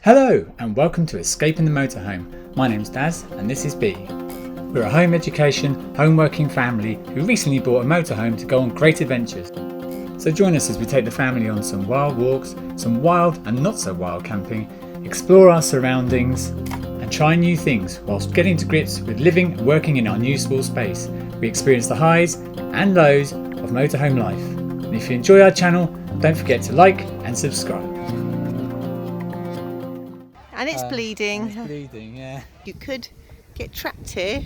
Hello and welcome to Escaping the Motorhome. My name's Daz and this is B. We're a home education, home working family who recently bought a motorhome to go on great adventures. So join us as we take the family on some wild walks, some wild and not so wild camping, explore our surroundings and try new things whilst getting to grips with living and working in our new small space. We experience the highs and lows of motorhome life. And if you enjoy our channel, don't forget to like and subscribe. And it's bleeding. It's bleeding, yeah. You could get trapped here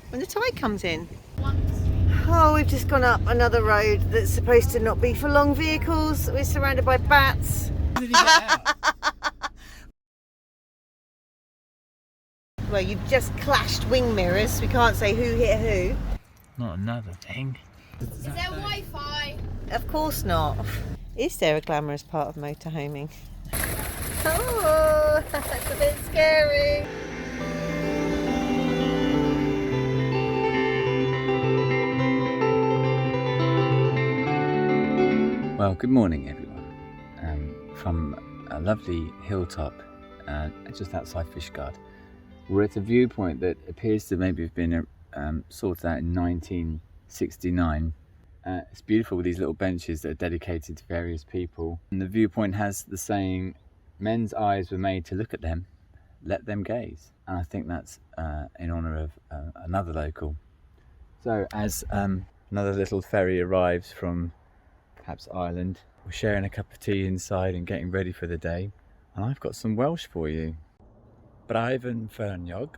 when the tide comes in. Oh, we've just gone up another road that's supposed to not be for long vehicles. We're surrounded by bats. How did he get out? Well, you've just clashed wing mirrors. We can't say who hit who. Not another thing. Is there Wi-Fi? Of course not. Is there a glamorous part of motorhoming? Oh, that's a bit scary. Well, good morning everyone. From a lovely hilltop just outside Fishguard. We're at a viewpoint that appears to maybe have been sorted out in 1969. It's beautiful with these little benches that are dedicated to various people. And the viewpoint has the saying, men's eyes were made to look at them, let them gaze. And I think that's in honour of another local. So as another little ferry arrives from perhaps Ireland, we're sharing a cup of tea inside and getting ready for the day. And I've got some Welsh for you. Braidd Ferniog.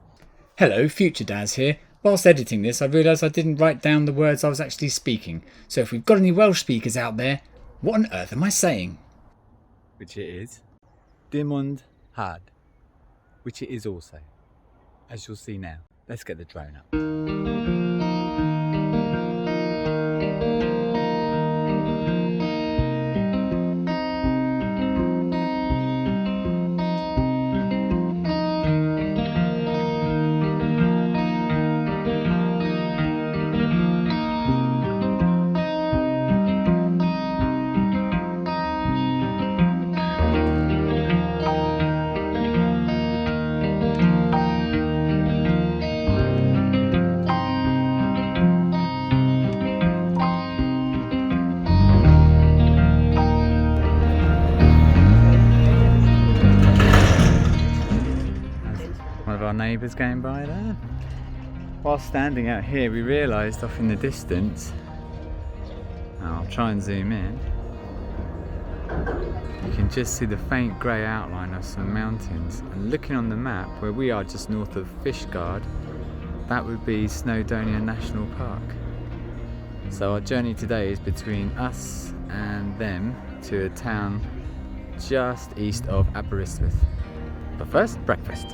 Hello, Future Daz here. Whilst editing this, I realised I didn't write down the words I was actually speaking. So if we've got any Welsh speakers out there, what on earth am I saying? Which it is. Dim ond had. Which it is also. As you'll see now. Let's get the drone up. Our neighbours going by there. While standing out here, we realised off in the distance, I'll try and zoom in, you can just see the faint grey outline of some mountains, and looking on the map where we are just north of Fishguard, that would be Snowdonia National Park. So our journey today is between us and them to a town just east of Aberystwyth. But first, breakfast.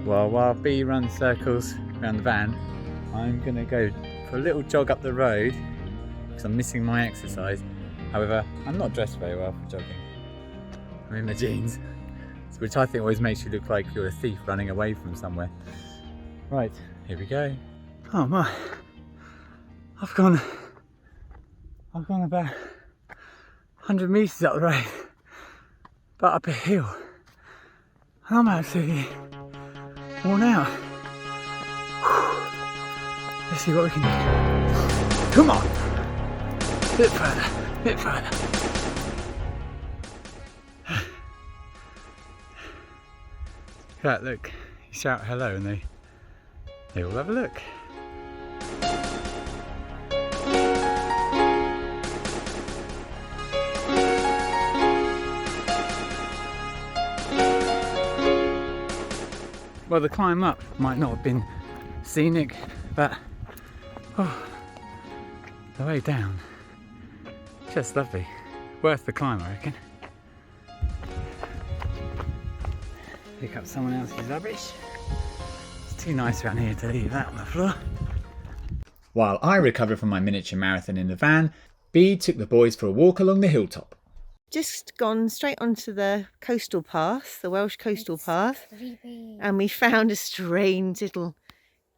Well, while B runs circles around the van, I'm going to go for a little jog up the road because I'm missing my exercise. However, I'm not dressed very well for jogging. I'm in my jeans, which I think always makes you look like you're a thief running away from somewhere. Right, here we go. Oh my, I've gone about 100 metres up the road, but up a hill. I'm absolutely worn out. Let's see what we can do. Come on! Bit further, bit further. Right, look, you shout hello and they all have a look. Well, the climb up might not have been scenic, but the way down, just lovely. Worth the climb, I reckon. Pick up someone else's rubbish. It's too nice around here to leave that on the floor. While I recovered from my miniature marathon in the van, B took the boys for a walk along the hilltop. Just gone straight onto the coastal path, the Welsh coastal path, and we found a strange little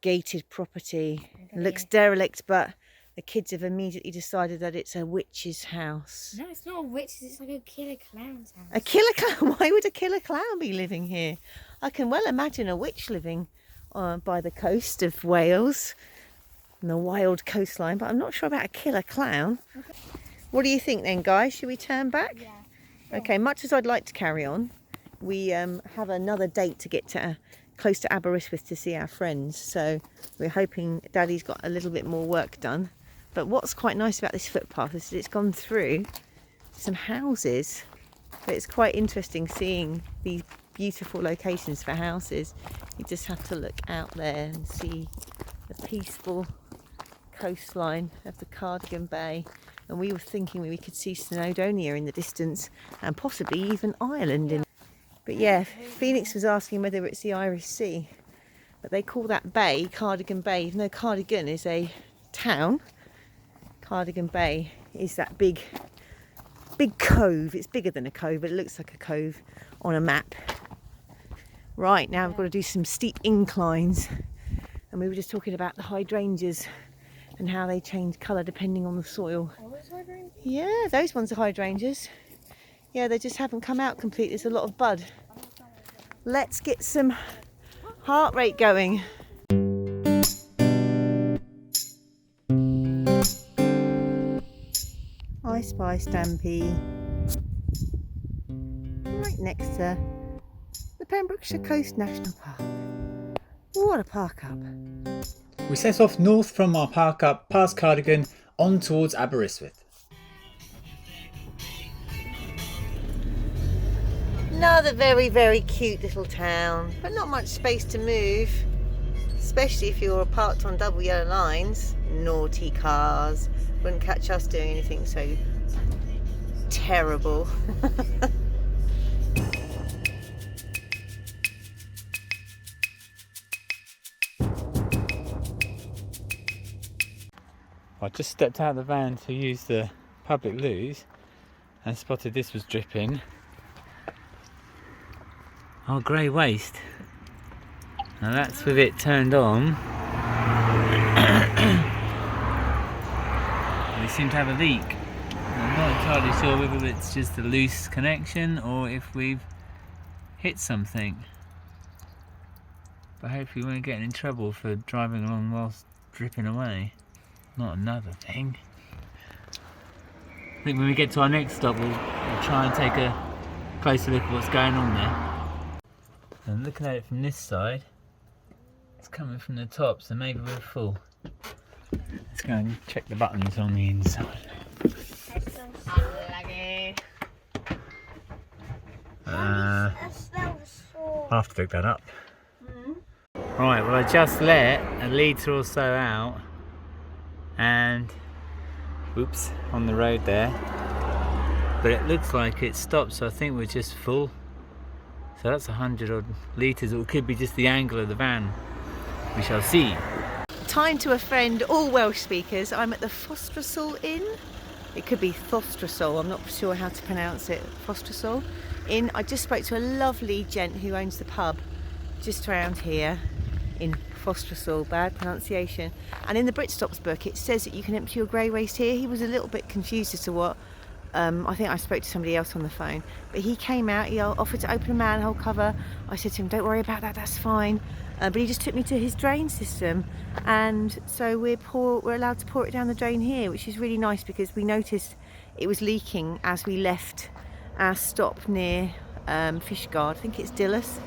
gated property. It looks derelict, but the kids have immediately decided that it's a witch's house. No, it's not a witch's, it's like a killer clown's house. A killer clown? Why would a killer clown be living here? I can well imagine a witch living by the coast of Wales and the wild coastline, but I'm not sure about a killer clown. Okay. What do you think then, guys? Should we turn back? Yeah. Sure. Okay, much as I'd like to carry on, we have another date to get to close to Aberystwyth to see our friends, so we're hoping Daddy's got a little bit more work done. But what's quite nice about this footpath is that it's gone through some houses. So it's quite interesting seeing these beautiful locations for houses. You just have to look out there and see the peaceful coastline of the Cardigan Bay. And we were thinking we could see Snowdonia in the distance and possibly even Ireland. But yeah, Phoenix was asking whether it's the Irish Sea. But they call that bay Cardigan Bay, even though Cardigan is a town. Cardigan Bay is that big cove. It's bigger than a cove, but it looks like a cove on a map. Right, now we've got to do some steep inclines. And we were just talking about the hydrangeas and how they change colour depending on the soil. Yeah, those ones are hydrangeas. Yeah, they just haven't come out complete. There's a lot of bud. Let's get some heart rate going. I spy Stampy right next to the Pembrokeshire Coast National Park. What a park up. We set off north from our park up past Cardigan on towards Aberystwyth. Another very, very cute little town, but not much space to move, especially if you're parked on double yellow lines. Naughty cars. Wouldn't catch us doing anything so terrible. I just stepped out of the van to use the public loos and spotted this was dripping. Our grey waste. Now that's with it turned on. We seem to have a leak. I'm not entirely sure whether it's just a loose connection or if we've hit something. But hopefully we won't get in trouble for driving along whilst dripping away. Not another thing. I think when we get to our next stop we'll try and take a closer look at what's going on there. And looking at it from this side, it's coming from the top, so maybe we're full. Let's go and check the buttons on the inside. I'll have to look that up. Right, well I just let a litre or so out and oops, on the road there, but it looks like it stopped, so I think we're just full. So that's 100 odd litres, or it could be just the angle of the van. We shall see. Time to a friend, all Welsh speakers. I'm at the Fostrasol Inn. It could be Thostrasol, I'm not sure how to pronounce it. Fostrasol Inn. I just spoke to a lovely gent who owns the pub just around here in Fostrasol, bad pronunciation. And in the Britstops book it says that you can empty your grey waste here. He was a little bit confused as to what. I think I spoke to somebody else on the phone, but he came out, he offered to open a manhole cover. I said to him, don't worry about that, that's fine. But he just took me to his drain system, and so we're allowed to pour it down the drain here, which is really nice because we noticed it was leaking as we left our stop near Fishguard. I think it's Dinas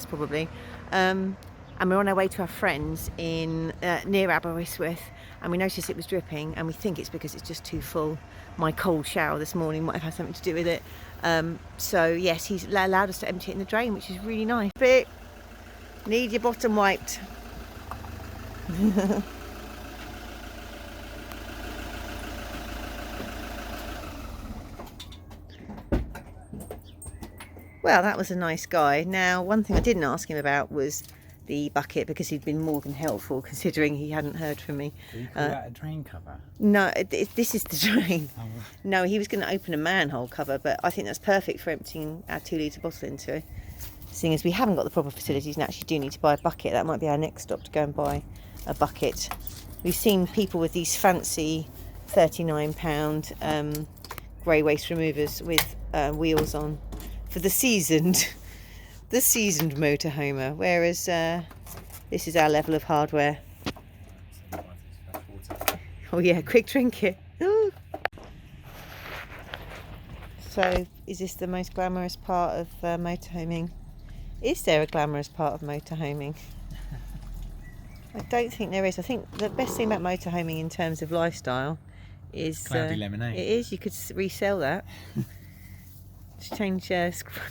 probably. And we're on our way to our friends in near Aberystwyth, and we noticed it was dripping, and we think it's because it's just too full. My cold shower this morning might have had something to do with it. So yes, he's allowed us to empty it in the drain, which is really nice. But need your bottom wiped. Well, that was a nice guy. Now, one thing I didn't ask him about was the bucket, because he'd been more than helpful considering he hadn't heard from me. Do you call that a drain cover? No, this is the drain. Oh. No, he was going to open a manhole cover, but I think that's perfect for emptying our 2 litre bottle into it. Seeing as we haven't got the proper facilities and actually do need to buy a bucket, that might be our next stop, to go and buy a bucket. We've seen people with these fancy £39 grey waste removers with wheels on for the seasoned motorhomer, whereas this is our level of hardware. Oh yeah, quick drink it. Ooh. So, is this the most glamorous part of motorhoming? Is there a glamorous part of motorhoming? I don't think there is. I think the best thing about motorhoming in terms of lifestyle is Cloudy lemonade. It is. You could resell that. Just change,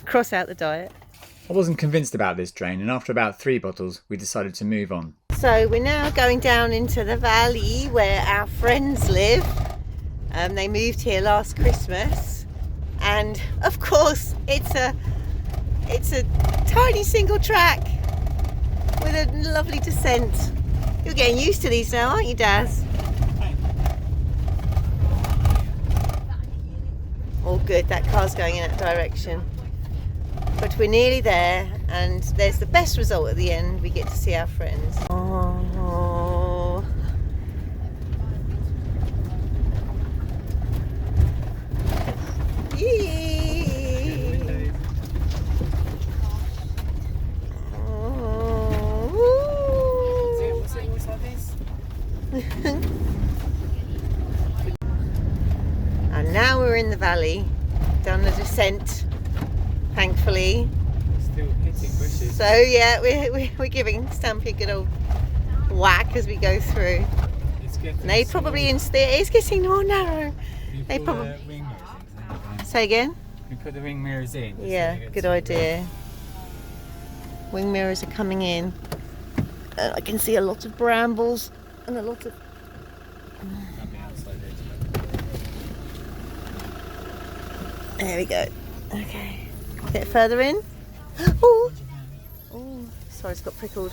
cross out the diet. I wasn't convinced about this drain, and after about 3 bottles we decided to move on. So we're now going down into the valley where our friends live. They moved here last Christmas, and of course it's a tiny single track with a lovely descent. You're getting used to these now, aren't you, Daz? All good, that car's going in that direction. But we're nearly there, and there's the best result at the end. We get to see our friends. Oh. Yee. Oh. And now we're in the valley, down the descent. Thankfully. Still hitting bushes. So yeah, we're giving Stampy a good old whack as we go through. And they probably it's getting more narrow. They probably wing mirrors in. Say again? We put the wing mirrors in. Yeah, good idea. Wing mirrors are coming in. And I can see a lot of brambles and a lot of. There we go. Okay. A bit further in. Oh, oh, sorry, it's got prickled.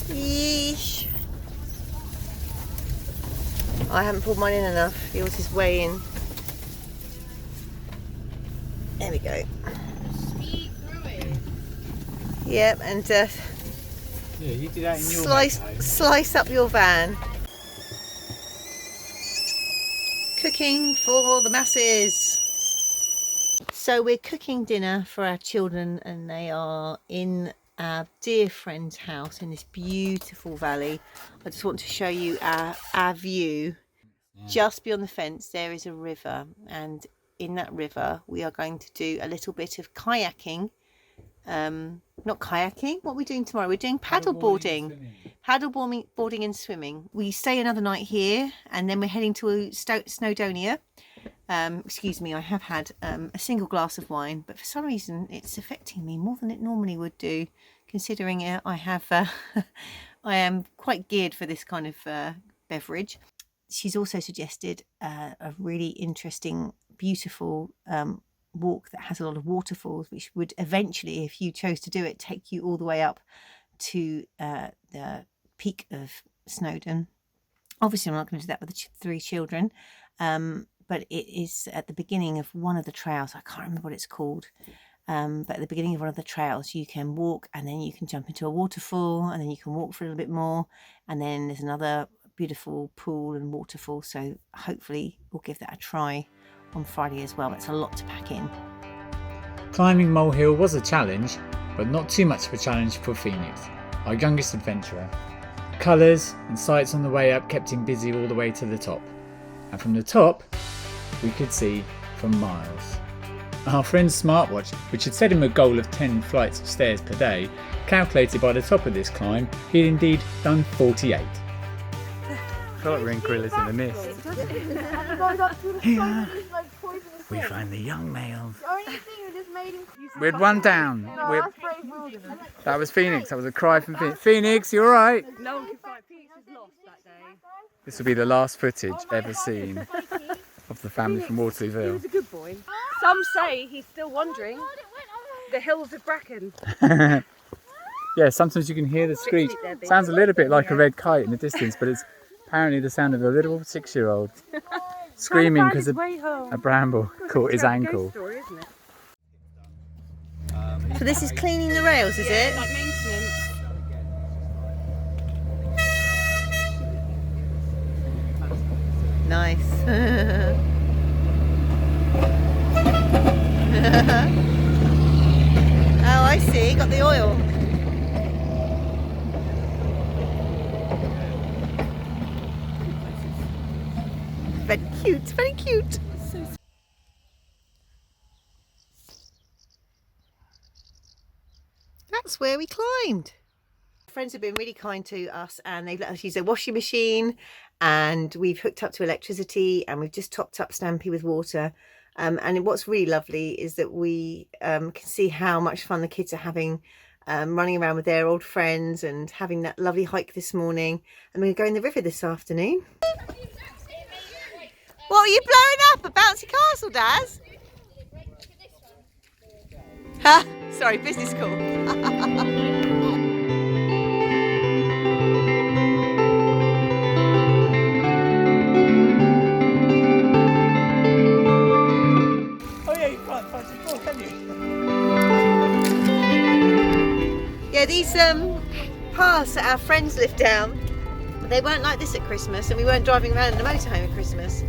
Yeesh. I haven't pulled mine in enough. Yours is way in. There we go. Speed through it. Yep, and Yeah, you do that in your slice up your van. Cooking for the masses. So we're cooking dinner for our children, and they are in our dear friend's house in this beautiful valley. I just want to show you our view. Yeah. Just beyond the fence there is a river, and in that river we are going to do a little bit of kayaking. Not kayaking, what are we doing tomorrow? We're doing paddleboarding and swimming. We stay another night here, and then we're heading to Snowdonia. Excuse me, I have had a single glass of wine, but for some reason it's affecting me more than it normally would do, considering I am quite geared for this kind of beverage. She's also suggested a really interesting, beautiful walk that has a lot of waterfalls, which would eventually, if you chose to do it, take you all the way up to the peak of Snowdon. Obviously I'm not going to do that with the 3 children, but it is at the beginning of one of the trails. I can't remember what it's called, but at the beginning of one of the trails you can walk, and then you can jump into a waterfall, and then you can walk for a little bit more, and then there's another beautiful pool and waterfall. So hopefully we'll give that a try on Friday as well. It's a lot to pack in. Climbing Mole Hill was a challenge, but not too much of a challenge for Phoenix, our youngest adventurer. Colours and sights on the way up kept him busy all the way to the top, and from the top we could see for miles. Our friend's smartwatch, which had set him a goal of 10 flights of stairs per day, calculated by the top of this climb he had indeed done 48. I feel like we're in gorillas in the mist. Here we find the young males. We had one down. That was Phoenix. That was a cry from Phoenix. Phoenix, you alright? No one can find Phoenix was lost that day. This will be the last footage ever seen of the family from He Waterfall. was a good boy. Some say he's still wandering the hills of Brecon. Yeah, sometimes you can hear the screech. Sounds a little bit like a red kite in the distance, but it's apparently the sound of a little 6-year-old screaming because a bramble caught his ankle. Story, isn't it? So this is cleaning the rails, is it? Like maintenance. Nice. Oh, I see. Got the oil. Very cute. Very cute. That's where we climbed. Friends have been really kind to us and they've let us use their washing machine, and we've hooked up to electricity, and we've just topped up Stampy with water. And what's really lovely is that we can see how much fun the kids are having, running around with their old friends and having that lovely hike this morning. And we're going to go in the river this afternoon. What are you blowing up? A bouncy castle, Daz? Ha! Sorry, business call. Yeah, these paths that our friends live down, they weren't like this at Christmas, and we weren't driving around in a motorhome at Christmas.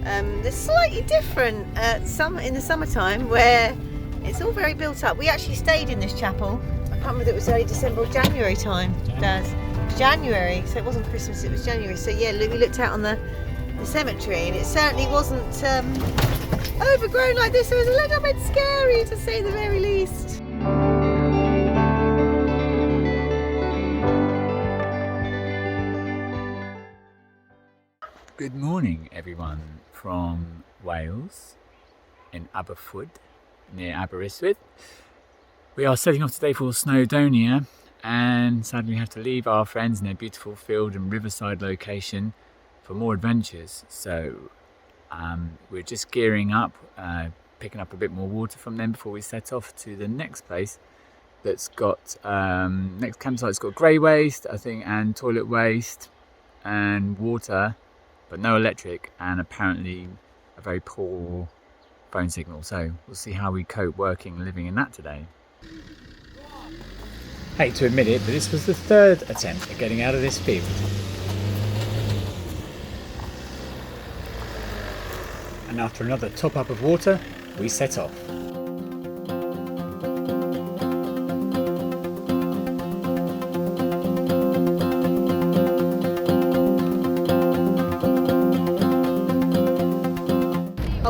They're slightly different in the summertime, where it's all very built up. We actually stayed in this chapel. I can't remember if it was early December or January time, Daz. It was January, so it wasn't Christmas, it was January. So yeah, we looked out on the cemetery, and it certainly wasn't overgrown like this. It was a little bit scary, to say the very least. Good morning, everyone, from Wales, in Aberystwyth, near Aberystwyth. We are setting off today for Snowdonia, and sadly we have to leave our friends in their beautiful field and riverside location for more adventures. So we're just gearing up, picking up a bit more water from them before we set off to the next place that's got, next campsite's got grey waste, I think, and toilet waste and water, but no electric, and apparently a very poor phone signal. So we'll see how we cope working and living in that today. Hate to admit it, but this was the third attempt at getting out of this field. And after another top up of water, we set off.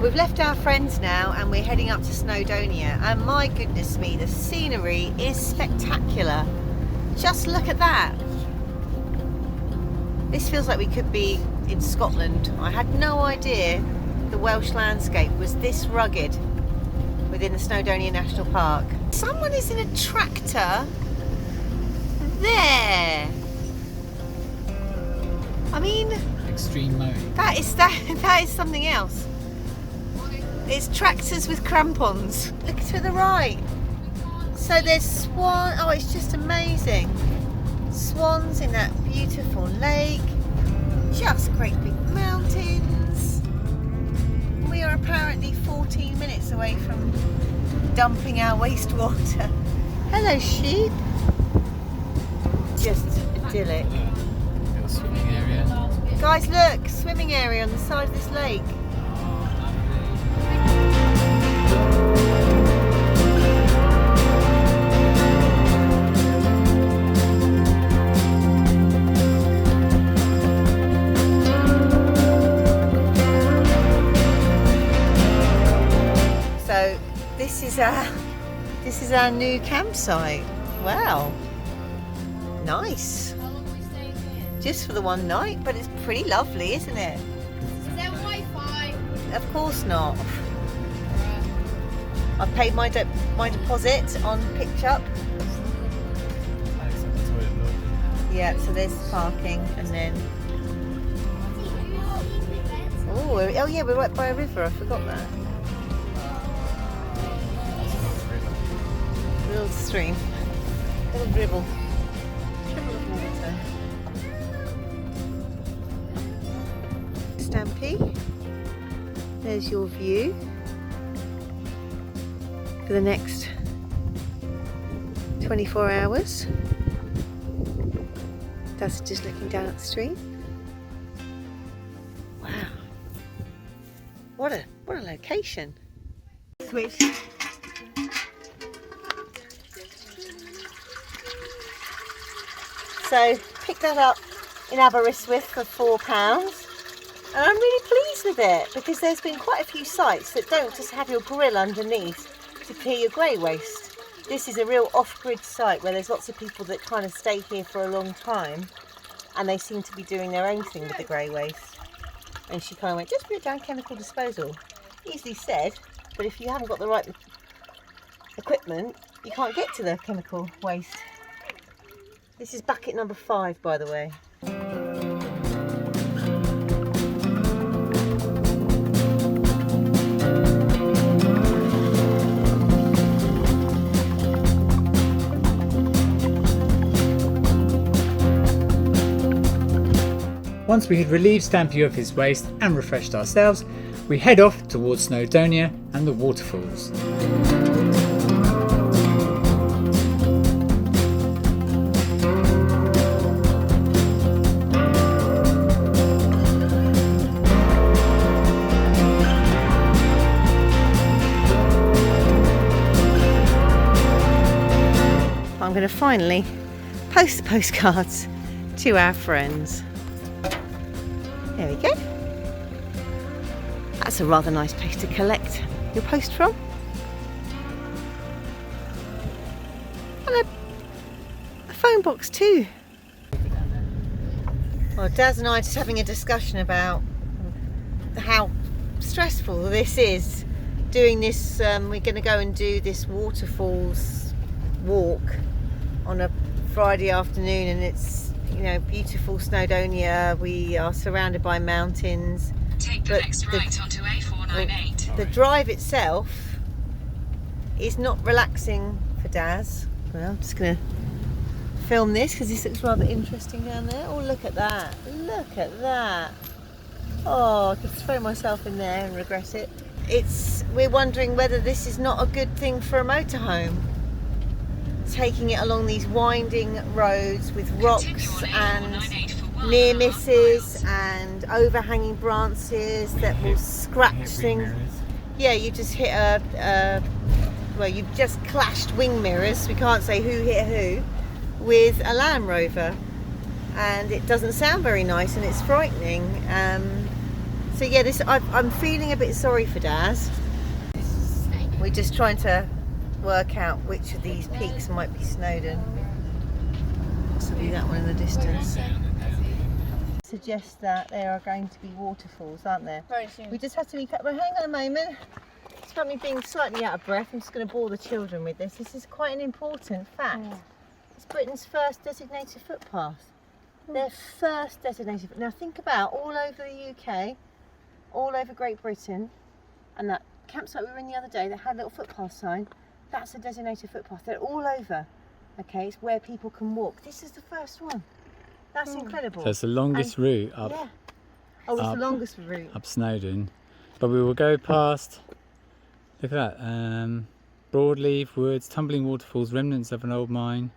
We've left our friends now and we're heading up to Snowdonia, and my goodness me, the scenery is spectacular. Just look at that. This feels like we could be in Scotland. I had no idea the Welsh landscape was this rugged within the Snowdonia National Park. Someone is in a tractor there. I mean, Extreme mode. that is something else. It's tractors with crampons. Look to the right. So there's swan. Oh, it's just amazing. Swans in that beautiful lake. Just great big mountains. We are apparently 14 minutes away from dumping our wastewater. Hello, sheep. Just idyllic. Little swimming area. Guys, look, swimming area on the side of this lake. So this is our new campsite. Wow, nice. How long are we staying here? Just for the one night, but it's pretty lovely, isn't it? Is there Wi-Fi? Of course not. I've paid my deposit on Pitch-Up. Yeah, so there's parking, and then oh yeah, we're right by a river. I forgot that. Little stream, little dribble of water. Stampy, there's your view for the next 24 hours. That's just looking down at the stream. Wow. What a location. Switch. So picked that up in Aberystwyth for £4. And I'm really pleased with it because there's been quite a few sites that don't just have your grill underneath to clear your grey waste. This is a real off-grid site where there's lots of people that kind of stay here for a long time and they seem to be doing their own thing with the grey waste. And she kind of went, just put it down chemical disposal. Easily said, but if you haven't got the right equipment, you can't get to the chemical waste. This is bucket number 5, by the way. Once we had relieved Stampy of his waste and refreshed ourselves, we head off towards Snowdonia and the waterfalls. I'm going to finally post the postcards to our friends. There we go. That's a rather nice place to collect your post from. And a phone box too. Well, Daz and I are just having a discussion about how stressful this is. Doing this, we're going to go and do this waterfalls walk on a Friday afternoon, and it's, you know, beautiful Snowdonia. We are surrounded by mountains. Take the next right onto A498. The drive itself is not relaxing for Daz. Well, I'm just going to film this because this looks rather interesting down there. Oh, look at that. Look at that. Oh, I could throw myself in there and regret it. We're wondering whether this is not a good thing for a motorhome. Taking it along these winding roads with rocks and near misses and overhanging branches that will scratch things. Yeah, you just hit well, you've just clashed wing mirrors, we can't say who hit who, with a Land Rover, and it doesn't sound very nice and it's frightening. So yeah, I'm feeling a bit sorry for Daz. We're just trying to work out which of these peaks might be Snowdon. Possibly that one in the distance. Suggest that there are going to be waterfalls, aren't there? Very soon. We just have to be careful. Hang on a moment. Despite me being slightly out of breath, I'm just going to bore the children with this. This is quite an important fact. It's Britain's first designated footpath. Their first designated. Now think about all over the UK, all over Great Britain, and that campsite we were in the other day that had a little footpath sign. That's a designated footpath. They're all over. Okay, it's where people can walk. This is the first one. That's incredible. So it's the longest route up. Yeah. Oh, it's the longest route. Up Snowdon. But we will go past, look at that, broadleaf woods, tumbling waterfalls, remnants of an old mine.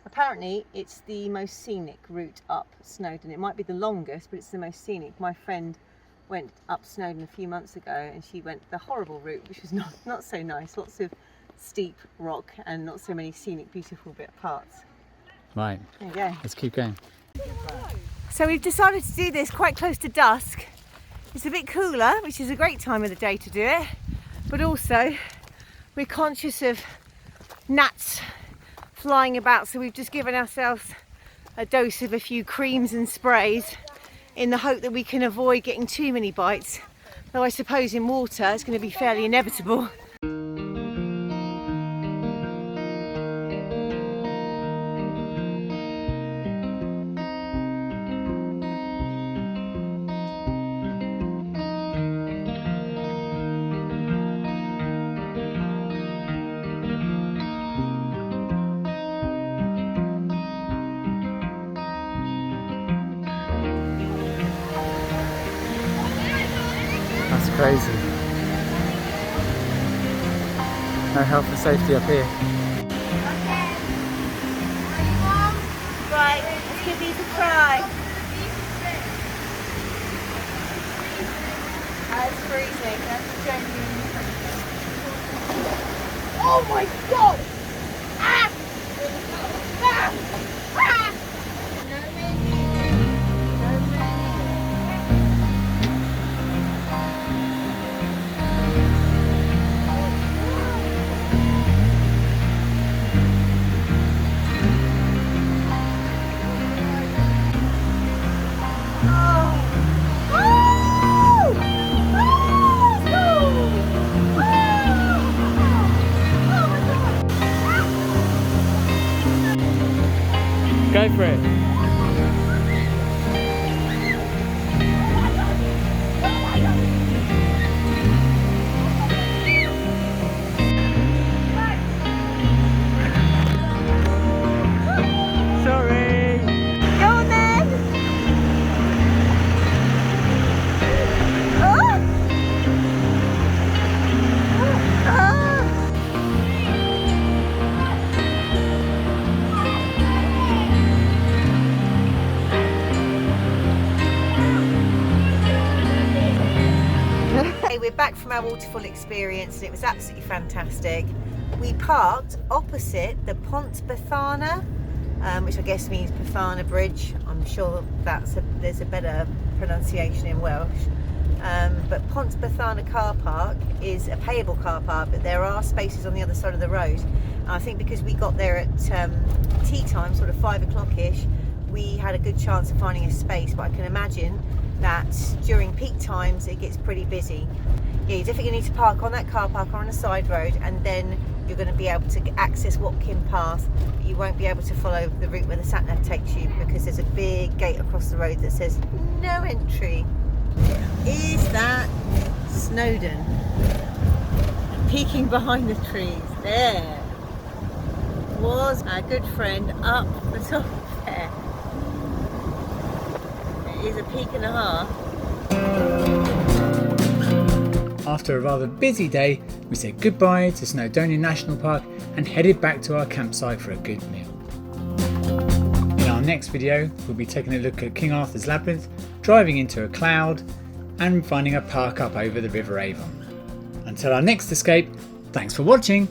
Apparently, it's the most scenic route up Snowdon. It might be the longest, but it's the most scenic. My friend went up Snowdon a few months ago, and she went the horrible route, which was not so nice. Lots of steep rock and not so many scenic, beautiful parts. Right, There you go. let's keep going. So we've decided to do this quite close to dusk. It's a bit cooler, which is a great time of the day to do it, but also we're conscious of gnats flying about, so we've just given ourselves a dose of a few creams and sprays in the hope that we can avoid getting too many bites, though I suppose in water it's going to be fairly inevitable. That's crazy. No health and safety up here. Right, let's give these a try. Let's freezing. That's genuine. Oh my god! Ah! Ah! Ah! Go for it. Sorry. Go on then! Oh! Ah! Okay, we're back from our waterfall experience and it was absolutely fantastic. We parked opposite the Pont Bethana, which I guess means Bethana Bridge. I'm sure there's a better pronunciation in Welsh. But Pont Bethana car park is a payable car park, but there are spaces on the other side of the road. And I think because we got there at tea time, sort of 5 o'clock-ish, we had a good chance of finding a space, but I can imagine that during peak times it gets pretty busy. Yeah, you definitely need to park on that car park or on a side road, and then you're going to be able to access Watkin Path. But you won't be able to follow the route where the sat-nav takes you because there's a big gate across the road that says no entry. Is that Snowdon? Peeking behind the trees there was our good friend up the top there. It is a peak and a half. After a rather busy day, we said goodbye to Snowdonia National Park and headed back to our campsite for a good meal. In our next video, we'll be taking a look at King Arthur's Labyrinth, driving into a cloud and finding a park up over the River Avon. Until our next escape, thanks for watching!